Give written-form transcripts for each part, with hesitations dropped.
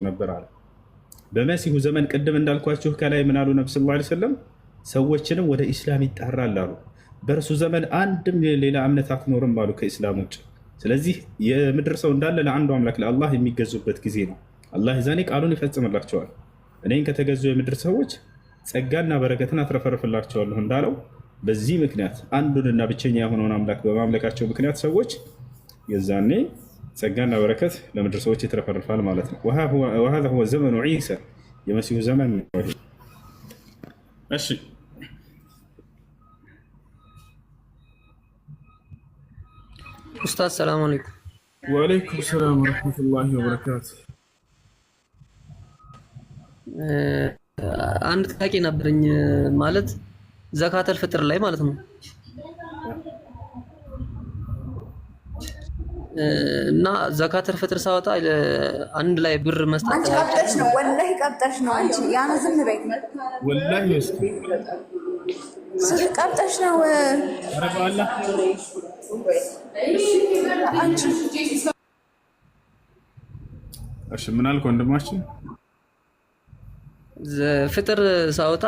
ነበር አለ። በመሲሁ ዘመን ቅድም እንዳልኳችሁ ከላይ ምን አሉ ነቢ ሰለላሁ ዐለይሂ ወሰለም ሰዎችንም ወደ ኢስላም ይጣራል አሉ። በእርሱ ዘመን አንድም ሌላ እምነት አትኖርም አሉ ከኢስላም ውጭ። ስለዚህ የምድር ሰው እንዳለ ለአንዱ አምላክ ለአላህ የሚገዙበት ጊዜ ነው። አላህ የዛኔ ቃሉን ይፈጽምላቸዋል። እኔን ከተገዙ የምድር ሰዎች ጸጋና በረከትን አትረፈርፍላቸዋለሁ እንዳለው በዚህ ምክንያት አንዱንና ብቸኛ የሆነውን አምላክ በማምለካቸው ምክንያት ሰዎች የዛኔ ጸጋና በረከት ለምድር ሰዎች ይትረፈርፋል ማለት ነው። ወሀዛ ሁወ ዘመኑ ዒሳ የመሲሁ ዘመን ነው። እሺ ኡስታዝ ሰላም አለይኩም። ወአለይኩም ሰላም ወረሕመቱላሂ ወበረካቱ። አንድ ጥያቄ ነበረኝ ማለት ዘካተል ፍጥር ላይ ማለት ነው እና ዘካተል ፍጥር ሳወጣ አንድ ላይ ብር መስጠት አንቺ ቀብጠሽ ነው ወላሂ ቀብጠሽ ነው አንቺ ያን ዝም በይ ወላሂ እስኪ ቀብጠሽ ነው አረጋላ አንቺ እሺ ምን አልክ ወንድማችን? ፍጥር ሳወጣ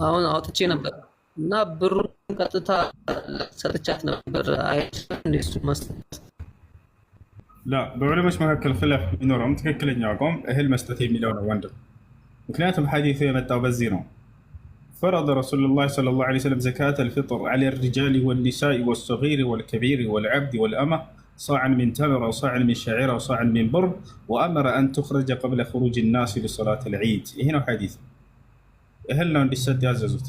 አሁን አውጥቼ ነበር እና ብሩን ቀጥታ ሰጥቻት ነበር። አይደለም እንደሱ መስጠት ላ በዑለሞች መካከል ኺላፍ ቢኖርም ትክክለኛው አቋም እህል መስጠት የሚለው ነው ወንድም። ምክንያቱም ሐዲሱ የመጣው በዚህ ነው። فرض رسول الله صلى الله عليه وسلم زكاة الفطر على الرجال والنساء والصغير والكبير والعبد والأمة صاعا من تمر أو صاعا من شعير أو صاعا من بر وأمر أن تخرج قبل خروج الناس لصلاة العيد. هنا حديث أهلنا عند السد يعززت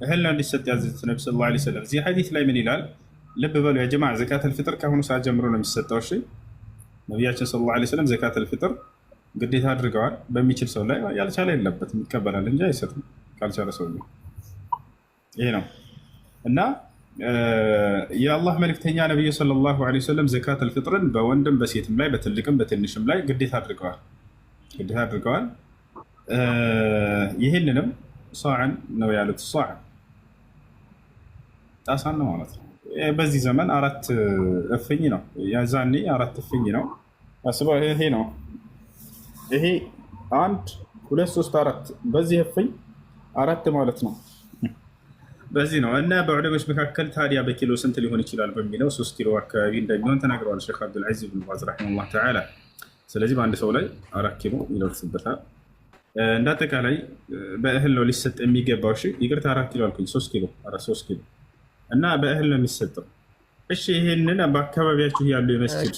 أهلنا عند السد يعززت النبي صلى الله عليه وسلم زي حديث لا من هلال لب بالو يا جماعة زكاة الفطر كهون ساعة جمرونا من الستة وشي نبياتنا صلى الله عليه وسلم زكاة الفطر ግዴታ አድርገዋል። በሚችል ሰው ላይ ያልቻለ የለበትም ይቀበላል እንጂ አይሰጥም ካልቻለ ሰው ይሄ ነው። እና የአላህ መልእክተኛ ነብዩ ሰለላሁ ዐለይሂ ወሰለም ዘካት አልፍጥርን በወንድም በሴትም ላይ በትልቅም በትንሽም ላይ ግዴታ አድርገዋል። ይህንንም ሷዕን ነው ያሉት። ሷዕ ጣሳን ነው ማለት ነው። በዚህ ዘመን 4 እፍኝ ነው፣ ያዛኔ 4 እፍኝ ነው። አስበው ይሄ ነው። ይሄ 1 2 3 4 በዚህ እፍኝ 4 ማለት ነው። በዚህ ነው እና በዑለሞች መካከል ታዲያ በኪሎ ስንት ሊሆን ይችላል በሚለው 3 ኪሎ አካባቢ እንደሚሆን ተናግረዋል ሼክ አብዱልዓዚዝ ብን ባዝ ረሒመሁላህ ተዓላ። ስለዚህ በአንድ ሰው ላይ 4 ኪሎ ይደርስበታል። እንዳጠቃላይ በእህል ነው ሊሰጥ የሚገባው። እሺ ይቅርታ 4 ኪሎ አልኩኝ፣ 3 ኪሎ እና በእህል ነው የሚሰጠው። እሺ ይሄንን በአካባቢያችሁ ያሉ የመስጊድ